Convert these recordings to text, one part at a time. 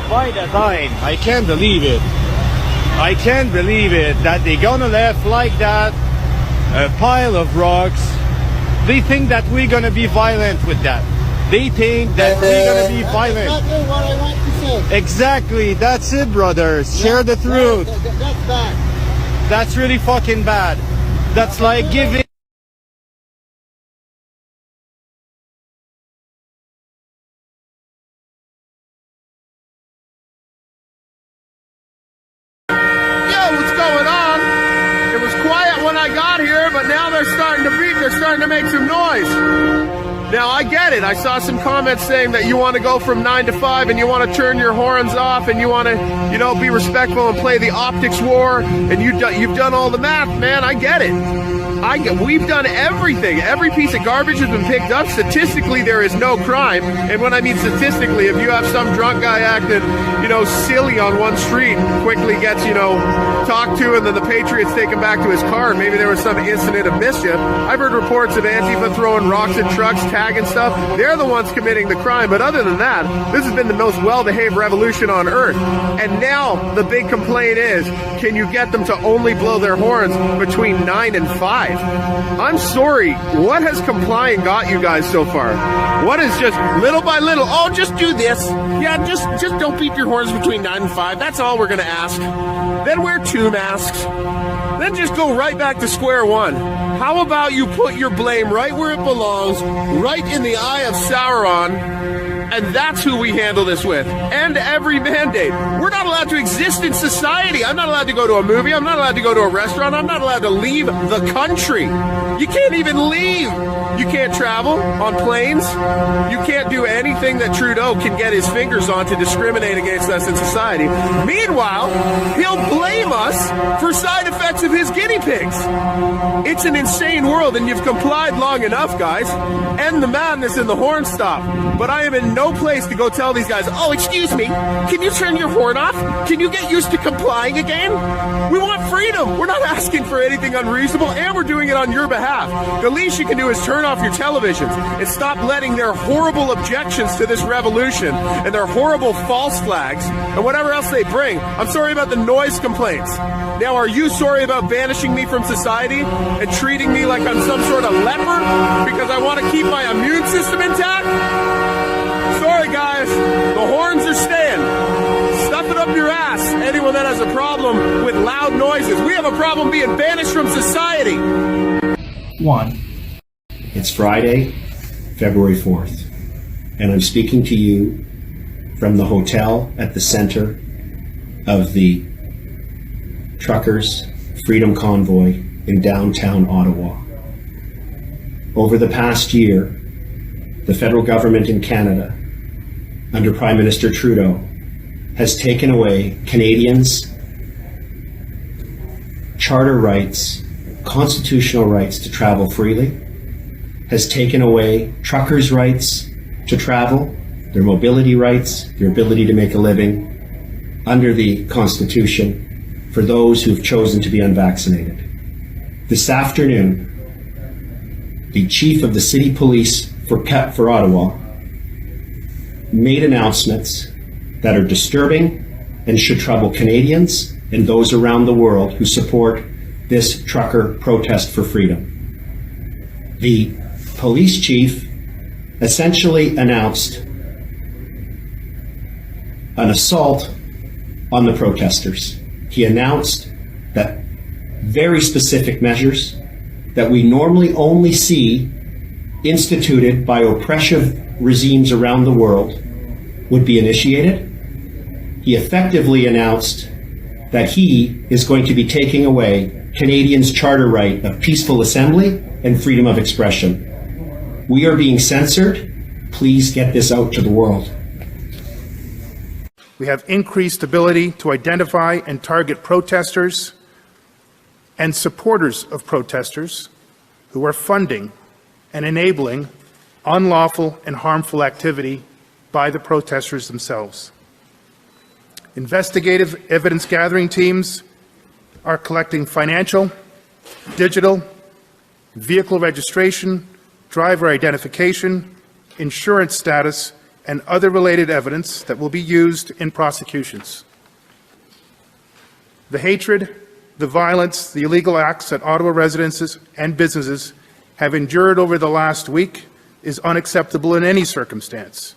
By design. I can't believe it. I can't believe it that they're gonna left like that a pile of rocks. They think that we're gonna be violent with that. They think that we're gonna be violent. That's not what I want to say. Exactly. That's it, brothers. Share the truth. That's bad. That's really fucking bad. That's like giving. I got here, but now they're starting to make some noise. Now I get it. I saw some comments saying that you want to go from 9 to 5 and you want to turn your horns off and you want to, be respectful and play the optics war, and you've done all the math, man. I get it. We've done everything. Every piece of garbage has been picked up. Statistically, there is no crime. And when I mean statistically, if you have some drunk guy acting, silly on one street, quickly gets, talked to, and then the Patriots take him back to his car, and maybe there was some incident of mischief. I've heard reports of Antifa throwing rocks at trucks, tagging stuff. They're the ones committing the crime. But other than that, this has been the most well-behaved revolution on earth. And now the big complaint is, can you get them to only blow their horns between 9 and 5? I'm sorry, what has complying got you guys so far? What is just little by little, oh, just do this. Yeah, just don't beep your horns between 9 and 5. That's all we're going to ask. Then wear 2 masks. Then just go right back to square one. How about you put your blame right where it belongs, right in the eye of Sauron, and that's who we handle this with. End every mandate. We're not allowed to exist in society. I'm not allowed to go to a movie. I'm not allowed to go to a restaurant. I'm not allowed to leave the country. You can't even leave. You can't travel on planes. You can't do anything that Trudeau can get his fingers on to discriminate against us in society. Meanwhile, he'll blame us for side effects of his guinea pigs. It's an insane world, and you've complied long enough, guys. End the madness and the horn stop. But I am in no place to go tell these guys, oh, excuse me, can you turn your horn off? Can you get used to complying again? We want freedom. We're not asking for anything unreasonable, and we're doing it on your behalf. The least you can do is turn off your televisions and stop letting their horrible objections to this revolution and their horrible false flags and whatever else they bring. I'm sorry about the noise complaints. Now, are you sorry about banishing me from society and treating me like I'm some sort of leper because I want to keep my immune system intact? Sorry, guys. The horns are staying. Stuff it up your ass, anyone that has a problem with loud noises. We have a problem being banished from society. 1. It's Friday, February 4th, and I'm speaking to you from the hotel at the center of the Truckers' Freedom Convoy in downtown Ottawa. Over the past year, the federal government in Canada, under Prime Minister Trudeau, has taken away Canadians' charter rights, constitutional rights to travel freely, has taken away truckers' rights to travel, their mobility rights, their ability to make a living under the Constitution for those who've chosen to be unvaccinated. This afternoon, the chief of the city police for Ottawa made announcements that are disturbing and should trouble Canadians and those around the world who support this trucker protest for freedom. The police chief essentially announced an assault on the protesters. He announced that very specific measures that we normally only see instituted by oppressive regimes around the world would be initiated. He effectively announced that he is going to be taking away Canadians' charter right of peaceful assembly and freedom of expression. We are being censored. Please get this out to the world. We have increased ability to identify and target protesters and supporters of protesters who are funding and enabling unlawful and harmful activity by the protesters themselves. Investigative evidence gathering teams are collecting financial, digital, vehicle registration, driver identification, insurance status, and other related evidence that will be used in prosecutions. The hatred, the violence, the illegal acts that Ottawa residences and businesses have endured over the last week is unacceptable in any circumstance.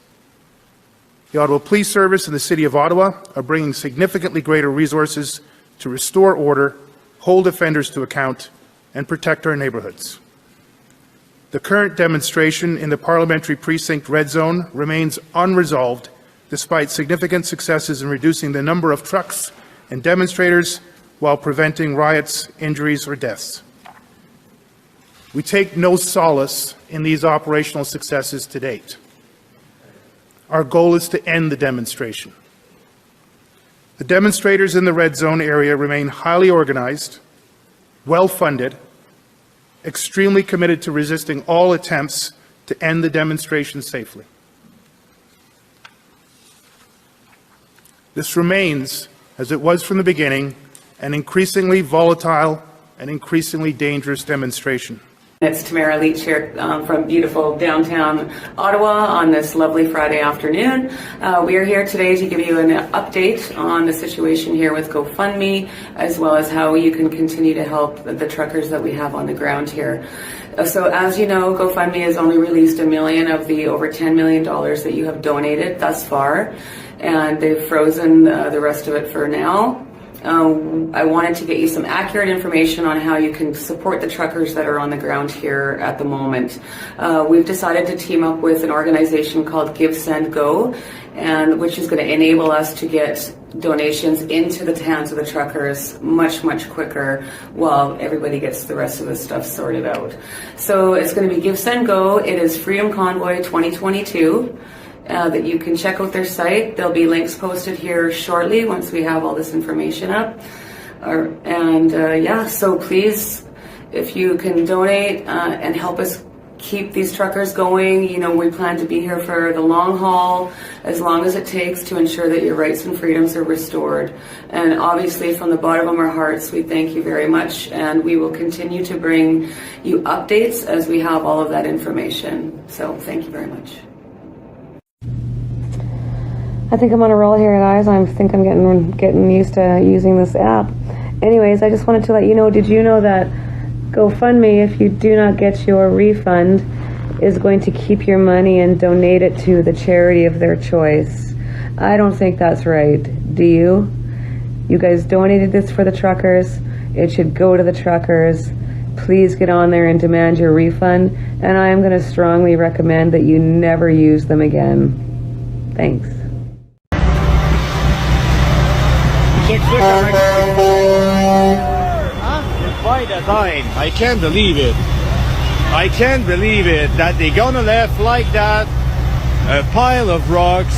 The Ottawa Police Service and the City of Ottawa are bringing significantly greater resources to restore order, hold offenders to account, and protect our neighbourhoods. The current demonstration in the Parliamentary Precinct Red Zone remains unresolved despite significant successes in reducing the number of trucks and demonstrators while preventing riots, injuries, or deaths. We take no solace in these operational successes to date. Our goal is to end the demonstration. The demonstrators in the Red Zone area remain highly organized, well-funded, extremely committed to resisting all attempts to end the demonstration safely. This remains, as it was from the beginning, an increasingly volatile and increasingly dangerous demonstration. It's Tamara Leach here from beautiful downtown Ottawa on this lovely Friday afternoon. We are here today to give you an update on the situation here with GoFundMe, as well as how you can continue to help the truckers that we have on the ground here. So as you know, GoFundMe has only released $1 million of the over $10 million that you have donated thus far, and they've frozen the rest of it for now. I wanted to get you some accurate information on how you can support the truckers that are on the ground here at the moment. We've decided to team up with an organization called Give, Send, Go, which is going to enable us to get donations into the hands of the truckers much, much quicker while everybody gets the rest of the stuff sorted out. So it's going to be Give, Send, Go. It is Freedom Convoy 2022. That you can check out their site. There'll be links posted here shortly once we have all this information up. So please, if you can donate and help us keep these truckers going, you know, we plan to be here for the long haul, as long as it takes to ensure that your rights and freedoms are restored. And obviously, from the bottom of our hearts, we thank you very much, and we will continue to bring you updates as we have all of that information. So thank you very much. I think I'm on a roll here, guys. I think I'm getting used to using this app. Anyways, I just wanted to let you know, did you know that GoFundMe, if you do not get your refund, is going to keep your money and donate it to the charity of their choice? I don't think that's right. Do you? You guys donated this for the truckers. It should go to the truckers. Please get on there and demand your refund. And I am going to strongly recommend that you never use them again. Thanks. By the time, I can't believe it. I can't believe it that they're gonna left like that, a pile of rocks.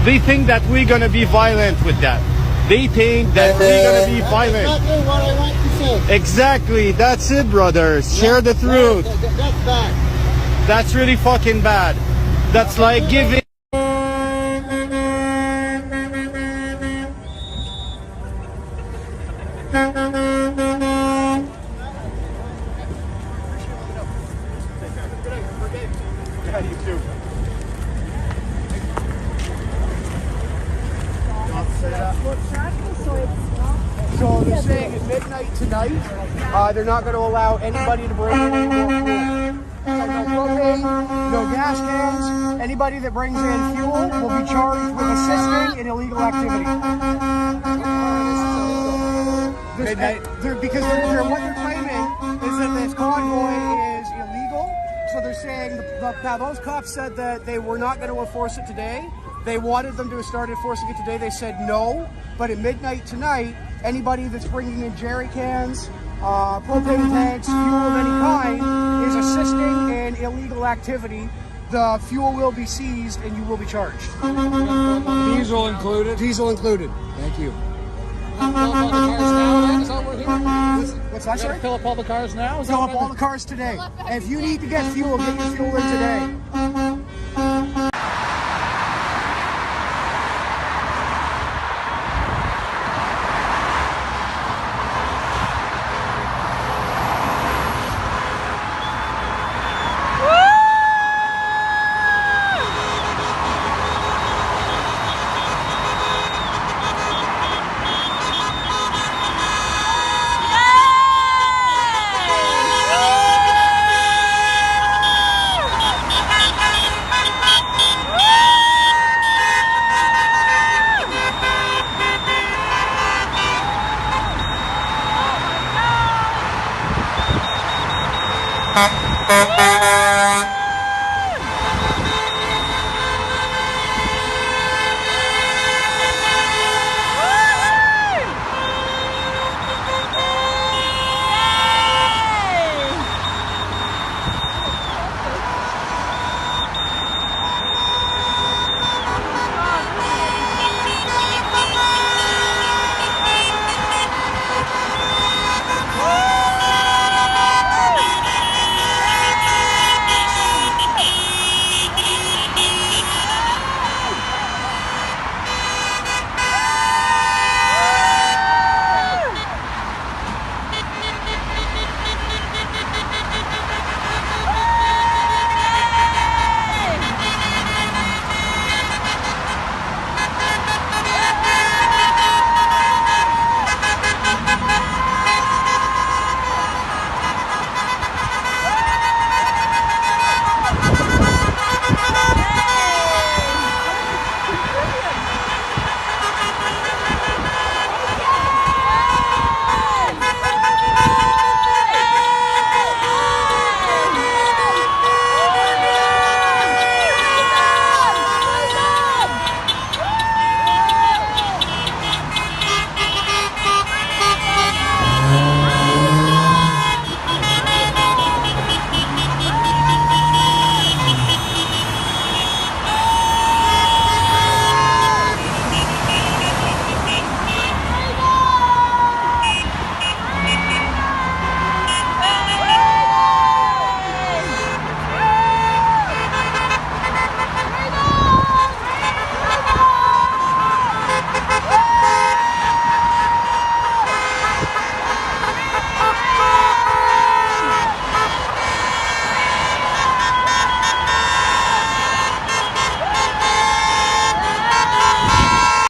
They think that we're gonna be violent with that. They think that we're gonna be violent. That's exactly what I want to say. Exactly, that's it, brothers. Share the truth. That's bad. That's really fucking bad. That's like giving. So they're saying at midnight tonight, they're not going to allow anybody to bring in any more fuel. No propane, no gas cans. Anybody that brings in fuel will be charged with assisting in illegal activity. Because what they're claiming is that this convoy is illegal. So they're saying, now those cops said that they were not going to enforce it today. They wanted them to start enforcing it today. They said no. But at midnight tonight, anybody that's bringing in jerry cans, propane tanks, fuel of any kind is assisting in illegal activity. The fuel will be seized and you will be charged. Diesel included? Diesel included. Thank you. Fill up all the cars now, then? Is that what we're hearing? What's that, sir? Fill up all the cars now? Fill up all the cars today. And if you need to get fuel, get your fuel in today.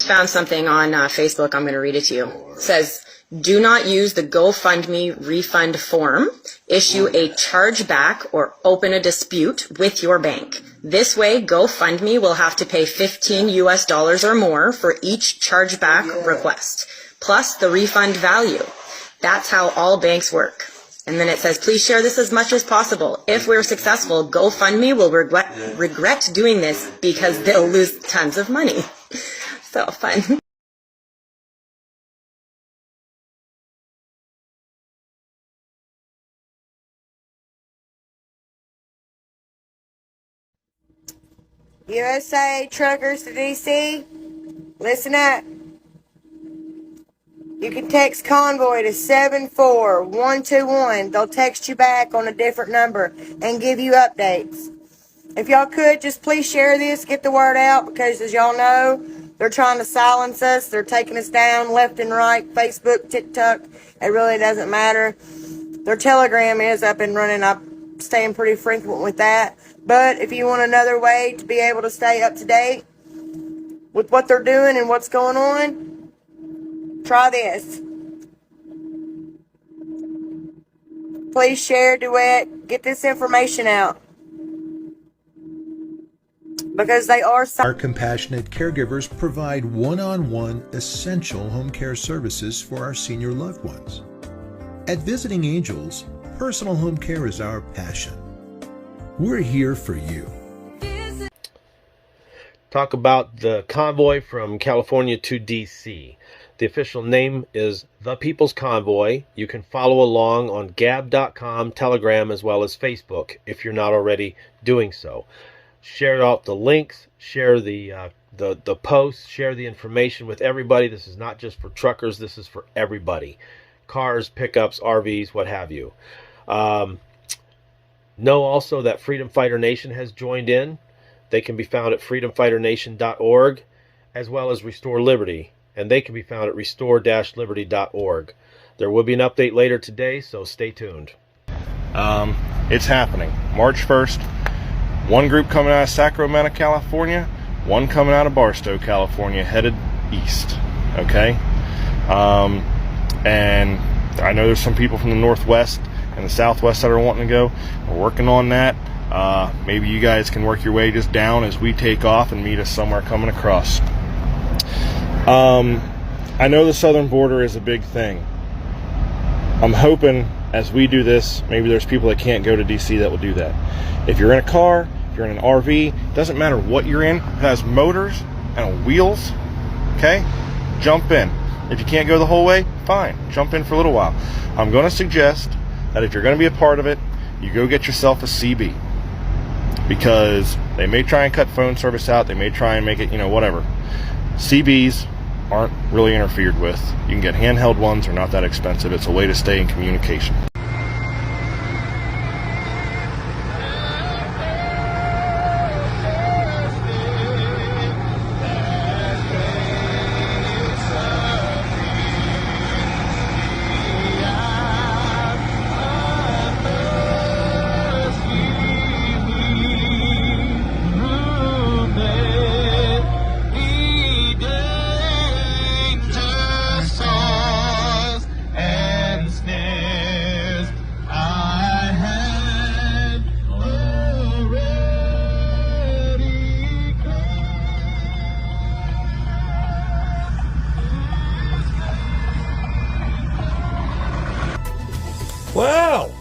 Found something on Facebook. I'm going to read it to you. It says, do not use the GoFundMe refund form. Issue a chargeback or open a dispute with your bank. This way, GoFundMe will have to pay $15 US or more for each chargeback request, plus the refund value. That's how all banks work. And then it says, please share this as much as possible. If we're successful, GoFundMe will regret doing this because they'll lose tons of money. So fun. USA truckers to DC, listen up. You can text Convoy to 74121. They'll text you back on a different number and give you updates. If y'all could, just please share this, get the word out, because as y'all know, they're trying to silence us. They're taking us down left and right, Facebook, TikTok. It really doesn't matter. Their Telegram is up and running. I'm staying pretty frequent with that. But if you want another way to be able to stay up to date with what they're doing and what's going on, try this. Please share, duet, get this information out. Because they are... Our compassionate caregivers provide one-on-one essential home care services for our senior loved ones. At Visiting Angels, personal home care is our passion. We're here for you. Talk about the convoy from California to DC. The official name is The People's Convoy. You can follow along on gab.com, Telegram, as well as Facebook if you're not already doing so. Share out the links, share the posts, share the information with everybody. This is not just for truckers, this is for everybody. Cars, pickups, RVs, what have you. Know also that Freedom Fighter Nation has joined in. They can be found at freedomfighternation.org, as well as Restore Liberty, and they can be found at restore-liberty.org. There will be an update later today, so stay tuned. It's happening. March 1st. One group coming out of Sacramento, California, one coming out of Barstow, California, headed east. Okay? And I know there's some people from the Northwest and the Southwest that are wanting to go. We're working on that. Maybe you guys can work your way just down as we take off and meet us somewhere coming across. I know the southern border is a big thing. I'm hoping as we do this, maybe there's people that can't go to DC that will do that. If you're in a car, if you're in an RV, doesn't matter what you're in, it has motors and wheels, okay? Jump in. If you can't go the whole way, fine, jump in for a little while. I'm going to suggest that if you're going to be a part of it, you go get yourself a CB, because they may try and cut phone service out, they may try and make it, whatever. CBs aren't really interfered with. You can get handheld ones, they're not that expensive. It's a way to stay in communication. Wow!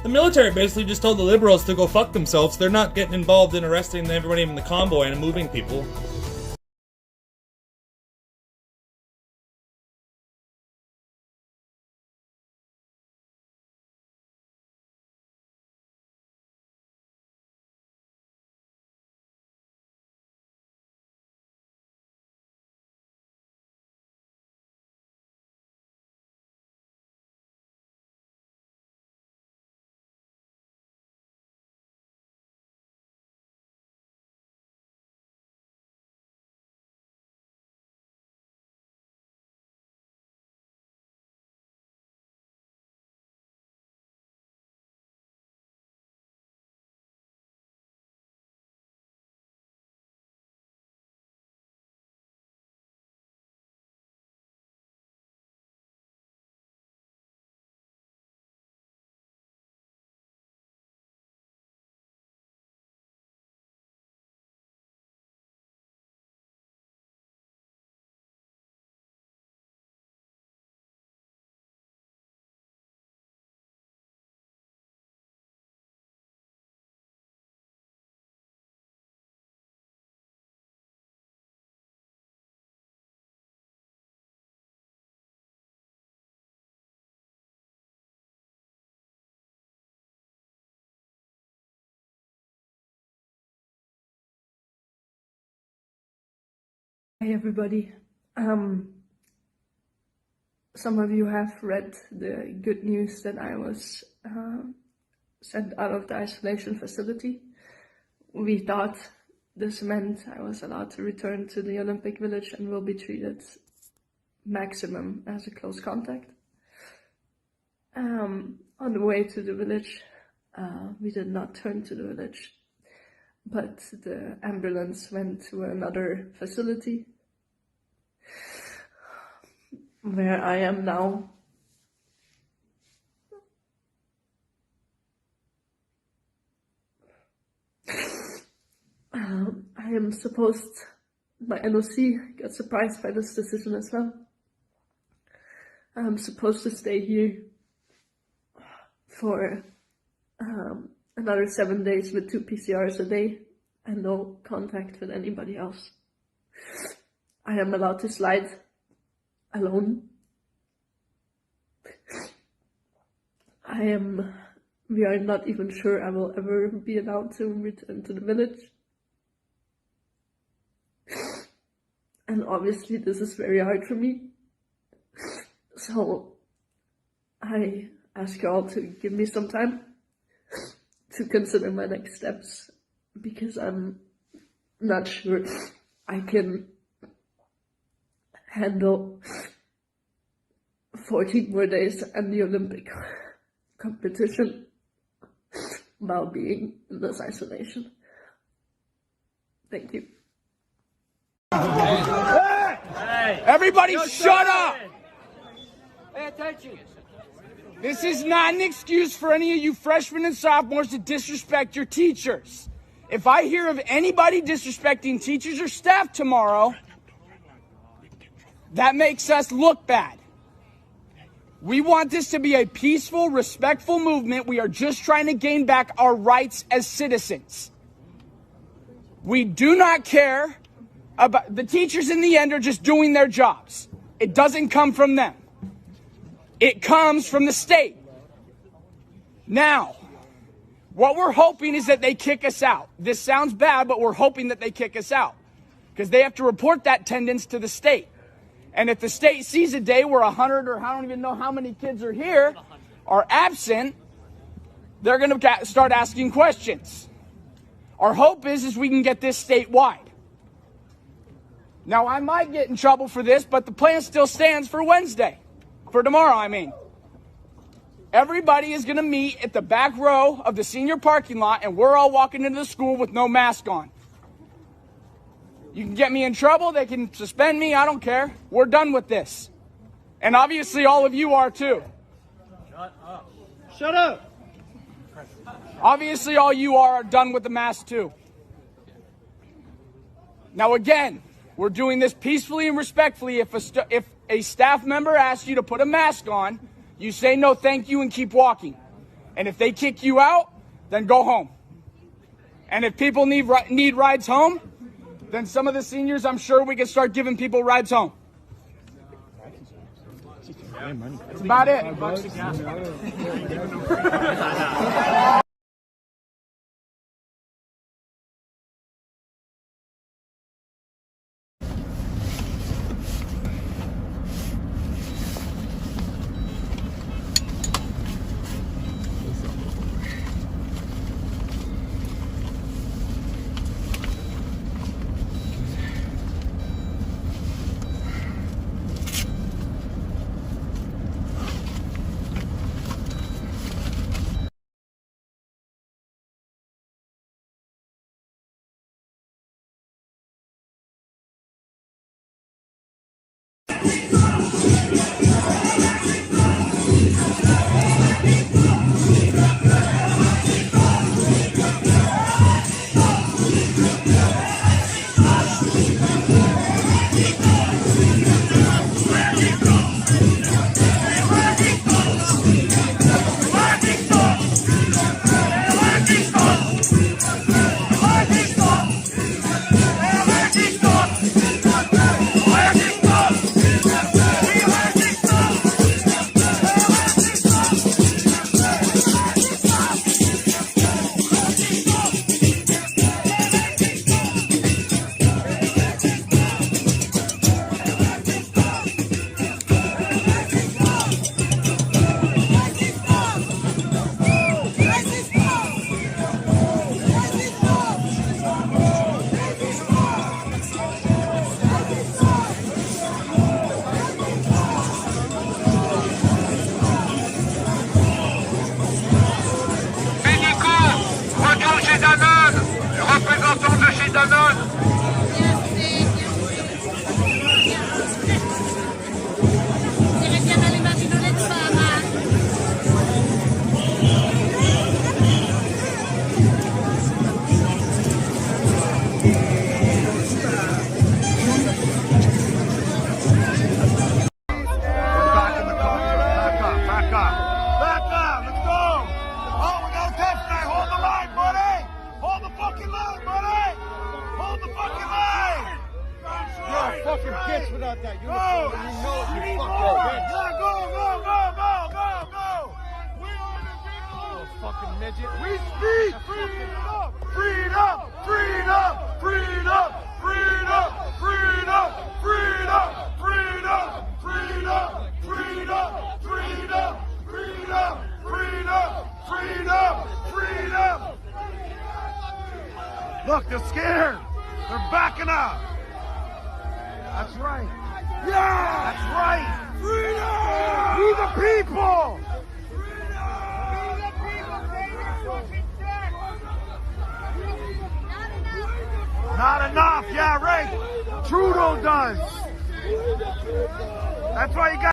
The military basically just told the liberals to go fuck themselves. They're not getting involved in arresting everybody in the convoy and moving people. Hi everybody. Some of you have read the good news that I was sent out of the isolation facility. We thought this meant I was allowed to return to the Olympic Village and will be treated maximum as a close contact. On the way to the village, we did not turn to the village, but the ambulance went to another facility where I am now. I am supposed, my NOC got surprised by this decision as well. I'm supposed to stay here for another 7 days with 2 PCRs a day and no contact with anybody else. I am allowed to slide alone. We are not even sure I will ever be allowed to return to the village. And obviously this is very hard for me. So I ask you all to give me some time to consider my next steps, because I'm not sure I can handle 14 more days and the Olympic competition while being in this isolation. Thank you. Hey! Everybody shut up! Pay attention. This is not an excuse for any of you freshmen and sophomores to disrespect your teachers. If I hear of anybody disrespecting teachers or staff tomorrow, that makes us look bad. We want this to be a peaceful, respectful movement. We are just trying to gain back our rights as citizens. We do not care about the teachers. In the end, are just doing their jobs. It doesn't come from them. It comes from the state. Now, what we're hoping is that they kick us out. This sounds bad, but we're hoping that they kick us out because they have to report that attendance to the state. And if the state sees a day where 100 or I don't even know how many kids are here are absent, they're going to start asking questions. Our hope is we can get this statewide. Now, I might get in trouble for this, but the plan still stands for Wednesday. For tomorrow, I mean. Everybody is going to meet at the back row of the senior parking lot, and we're all walking into the school with no mask on. You can get me in trouble. They can suspend me. I don't care. We're done with this. And obviously all of you are too. Shut up. Shut up. Obviously all you are done with the mask too. Now again, we're doing this peacefully and respectfully. If a staff member asks you to put a mask on, you say no thank you and keep walking. And if they kick you out, then go home. And if people need rides home, then some of the seniors, I'm sure we can start giving people rides home. That's about it. Look, they're scared. They're backing up. That's right. Yeah! That's right. Freedom! We the people! Not enough, yeah, right. Trudeau does. That's why you got.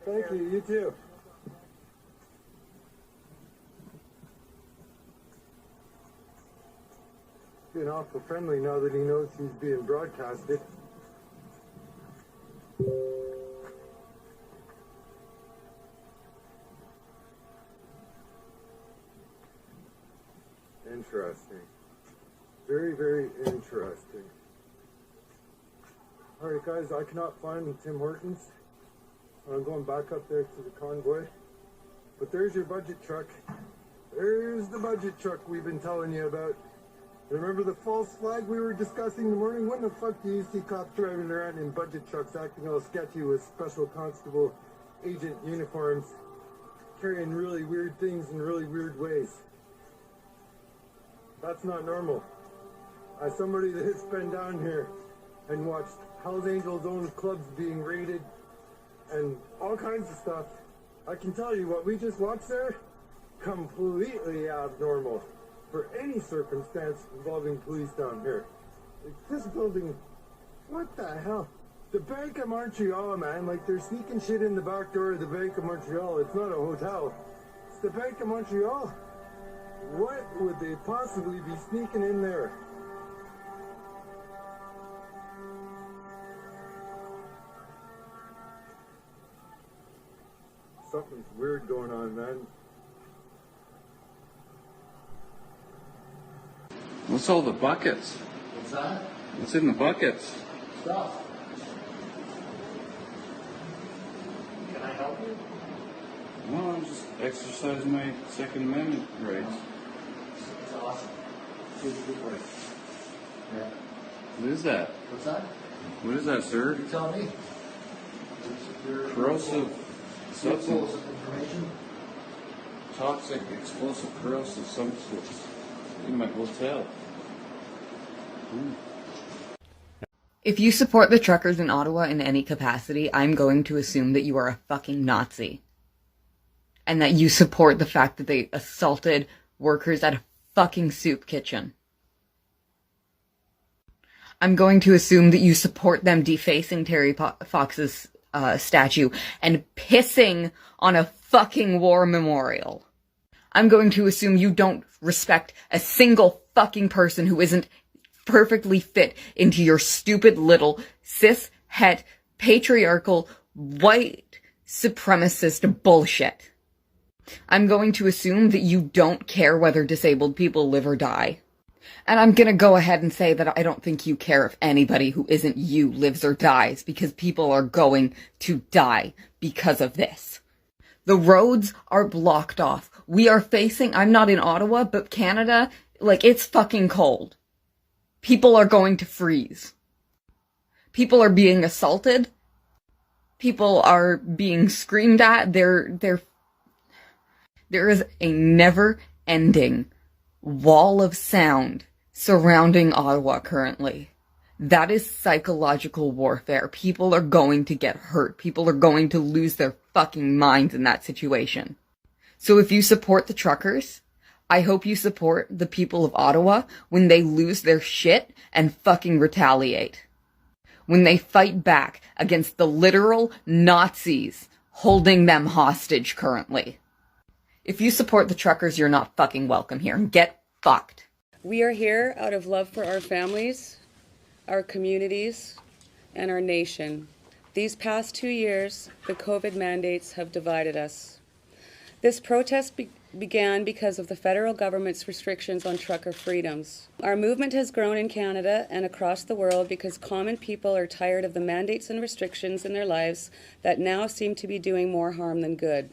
Thank you, you too. Being awful friendly now that he knows he's being broadcasted. Interesting. Very, very interesting. Alright guys, I cannot find Tim Hortons. I'm going back up there to the Convoy. But there's your budget truck. There's the budget truck we've been telling you about. Remember the false flag we were discussing in the morning? When the fuck do you see cops driving around in budget trucks acting all sketchy with special constable agent uniforms, carrying really weird things in really weird ways? That's not normal. As somebody that has been down here and watched Hell's Angels' own clubs being raided and all kinds of stuff, I can tell you what we just watched there, completely abnormal for any circumstance involving police down here. Like this building, what the hell? The Bank of Montreal, man, like they're sneaking shit in the back door of the Bank of Montreal. It's not a hotel. It's the Bank of Montreal. What would they possibly be sneaking in there? Something's weird going on, man. What's all the buckets? What's that? What's in the buckets? Stuff. Can I help you? No, I'm just exercising my Second Amendment rights. It's awesome. Here's a good break. Yeah. What is that? What's that? What is that, sir? You tell me. Corrosive substance. Information. Toxic, explosive, corrosive substance in my hotel. If you support the truckers in Ottawa in any capacity, I'm going to assume that you are a fucking Nazi. And that you support the fact that they assaulted workers at a fucking soup kitchen. I'm going to assume that you support them defacing Terry Fox's statue and pissing on a fucking war memorial. I'm going to assume you don't respect a single fucking person who isn't perfectly fit into your stupid little cis-het patriarchal white supremacist bullshit. I'm going to assume that you don't care whether disabled people live or die. And I'm gonna go ahead and say that I don't think you care if anybody who isn't you lives or dies, because people are going to die because of this. The roads are blocked off. We are facing, I'm not in Ottawa, but Canada, like, it's fucking cold. People are going to freeze. People are being assaulted. People are being screamed at. There is a never-ending wall of sound surrounding Ottawa currently. That is psychological warfare. People are going to get hurt. People are going to lose their fucking minds in that situation. So if you support the truckers, I hope you support the people of Ottawa when they lose their shit and fucking retaliate. When they fight back against the literal Nazis holding them hostage currently. If you support the truckers, you're not fucking welcome here. Get fucked. We are here out of love for our families, our communities, and our nation. These past 2 years, the COVID mandates have divided us. This protest began because of the federal government's restrictions on trucker freedoms. Our movement has grown in Canada and across the world because common people are tired of the mandates and restrictions in their lives that now seem to be doing more harm than good.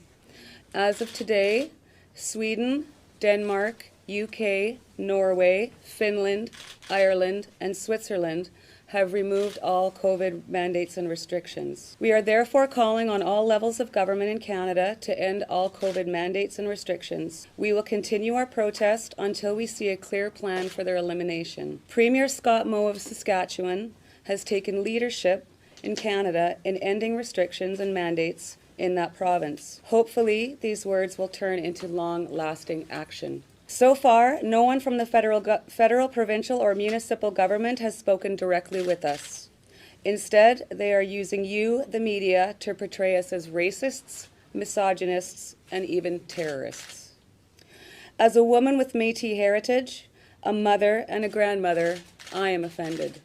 As of today, Sweden, Denmark, UK, Norway, Finland, Ireland, and Switzerland have removed all COVID mandates and restrictions. We are therefore calling on all levels of government in Canada to end all COVID mandates and restrictions. We will continue our protest until we see a clear plan for their elimination. Premier Scott Moe of Saskatchewan has taken leadership in Canada in ending restrictions and mandates in that province. Hopefully, these words will turn into long-lasting action. So far, no one from the federal, provincial, or municipal government has spoken directly with us. Instead, they are using you, the media, to portray us as racists, misogynists, and even terrorists. As a woman with Métis heritage, a mother and a grandmother, I am offended.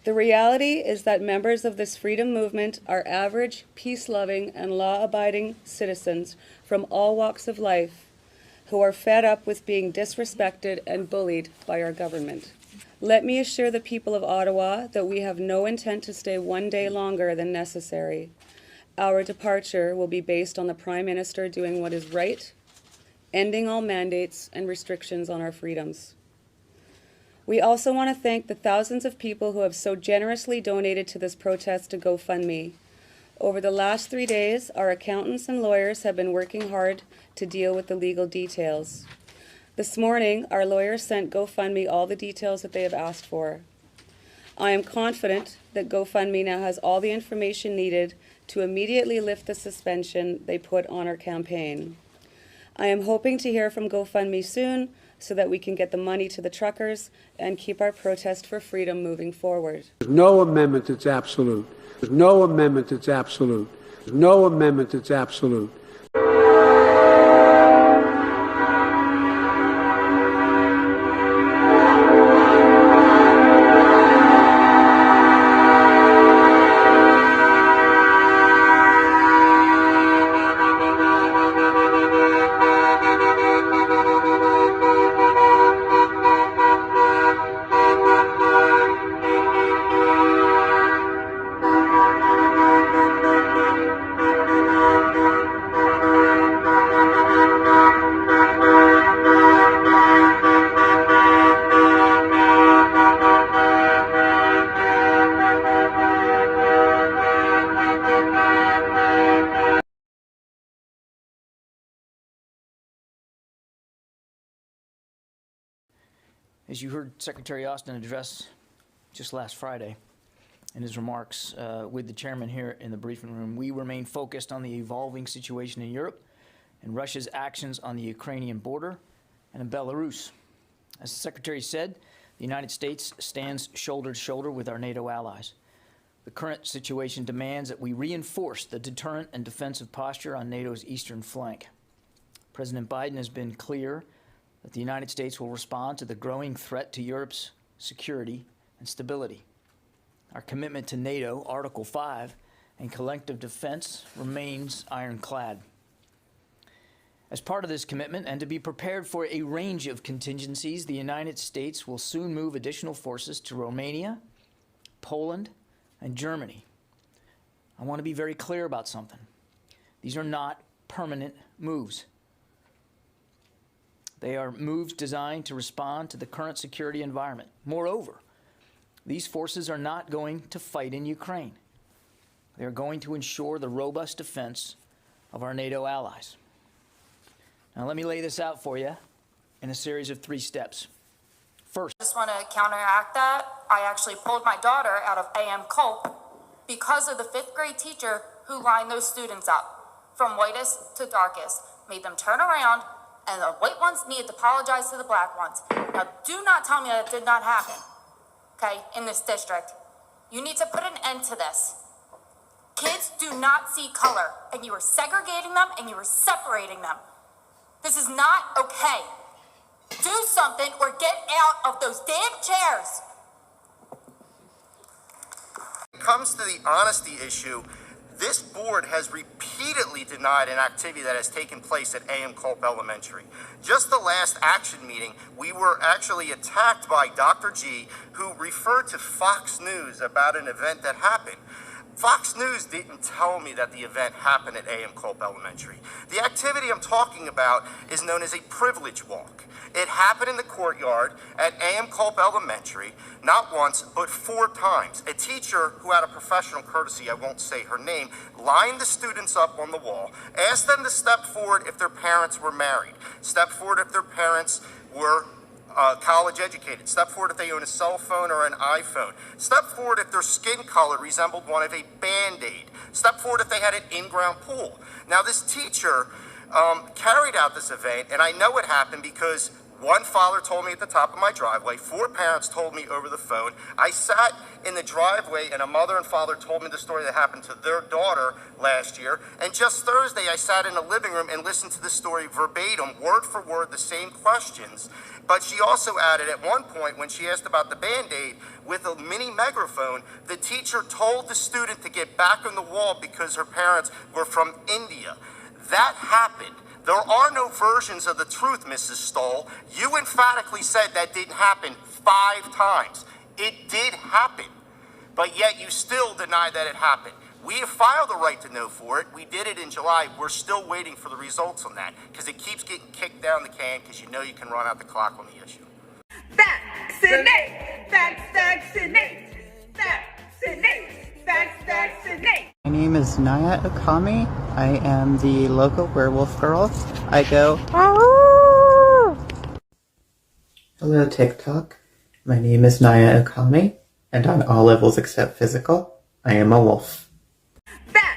The reality is that members of this freedom movement are average, peace-loving, and law-abiding citizens from all walks of life who are fed up with being disrespected and bullied by our government. Let me assure the people of Ottawa that we have no intent to stay one day longer than necessary. Our departure will be based on the Prime Minister doing what is right, ending all mandates and restrictions on our freedoms. We also want to thank the thousands of people who have so generously donated to this protest to GoFundMe. Over the last 3 days, our accountants and lawyers have been working hard to deal with the legal details. This morning, our lawyers sent GoFundMe all the details that they have asked for. I am confident that GoFundMe now has all the information needed to immediately lift the suspension they put on our campaign. I am hoping to hear from GoFundMe soon so that we can get the money to the truckers and keep our protest for freedom moving forward. There's no amendment that's absolute. There's no amendment that's absolute. There's no amendment that's absolute. As you heard Secretary Austin address just last Friday in his remarks with the chairman here in the briefing room, we remain focused on the evolving situation in Europe and Russia's actions on the Ukrainian border and in Belarus. As the Secretary said, the United States stands shoulder to shoulder with our NATO allies. The current situation demands that we reinforce the deterrent and defensive posture on NATO's eastern flank. President Biden has been clear that the United States will respond to the growing threat to Europe's security and stability. Our commitment to NATO, Article 5, and collective defense remains ironclad. As part of this commitment, and to be prepared for a range of contingencies, the United States will soon move additional forces to Romania, Poland, and Germany. I want to be very clear about something. These are not permanent moves. They are moves designed to respond to the current security environment. Moreover, these forces are not going to fight in Ukraine. They are going to ensure the robust defense of our NATO allies. Now let me lay this out for you in a series of 3 steps. First, I just want to counteract that. I actually pulled my daughter out of AM Culp because of the 5th grade teacher who lined those students up from whitest to darkest, made them turn around, and the white ones needed to apologize to the black ones. Now, do not tell me that it did not happen, okay, in this district. You need to put an end to this. Kids do not see color, and you are segregating them, and you are separating them. This is not okay. Do something or get out of those damn chairs. When it comes to the honesty issue, this board has repeatedly denied an activity that has taken place at AM Culp Elementary. Just the last action meeting, we were actually attacked by Dr. G, who referred to Fox News about an event that happened. Fox News didn't tell me that the event happened at AM Culp Elementary. The activity I'm talking about is known as a privilege walk. It happened in the courtyard at AM Culp Elementary, not once, but 4 times. A teacher who had a professional courtesy, I won't say her name, lined the students up on the wall, asked them to step forward if their parents were married, step forward if their parents were college educated, step forward if they own a cell phone or an iPhone, step forward if their skin color resembled one of a Band-Aid, step forward if they had an in-ground pool. Now this teacher carried out this event, and I know it happened because One father told me at the top of my driveway. 4 parents told me over the phone. I sat in the driveway and a mother and father told me the story that happened to their daughter last year. And just Thursday, I sat in the living room and listened to the story verbatim, word for word, the same questions. But she also added at one point when she asked about the Band-Aid with a mini megaphone, the teacher told the student to get back on the wall because her parents were from India. That happened. There are no versions of the truth, Mrs. Stoll. You emphatically said that didn't happen 5 times. It did happen, but yet you still deny that it happened. We have filed a right to know for it. We did it in July. We're still waiting for the results on that because it keeps getting kicked down the can because you know you can run out the clock on the issue. Vaccinate! Vaccinate! Vaccinate! Vaccinate! My name is Naya Okami. I am the local werewolf girl. I go, hello TikTok. My name is Naya Okami, and on all levels except physical, I am a wolf. Vaccinate!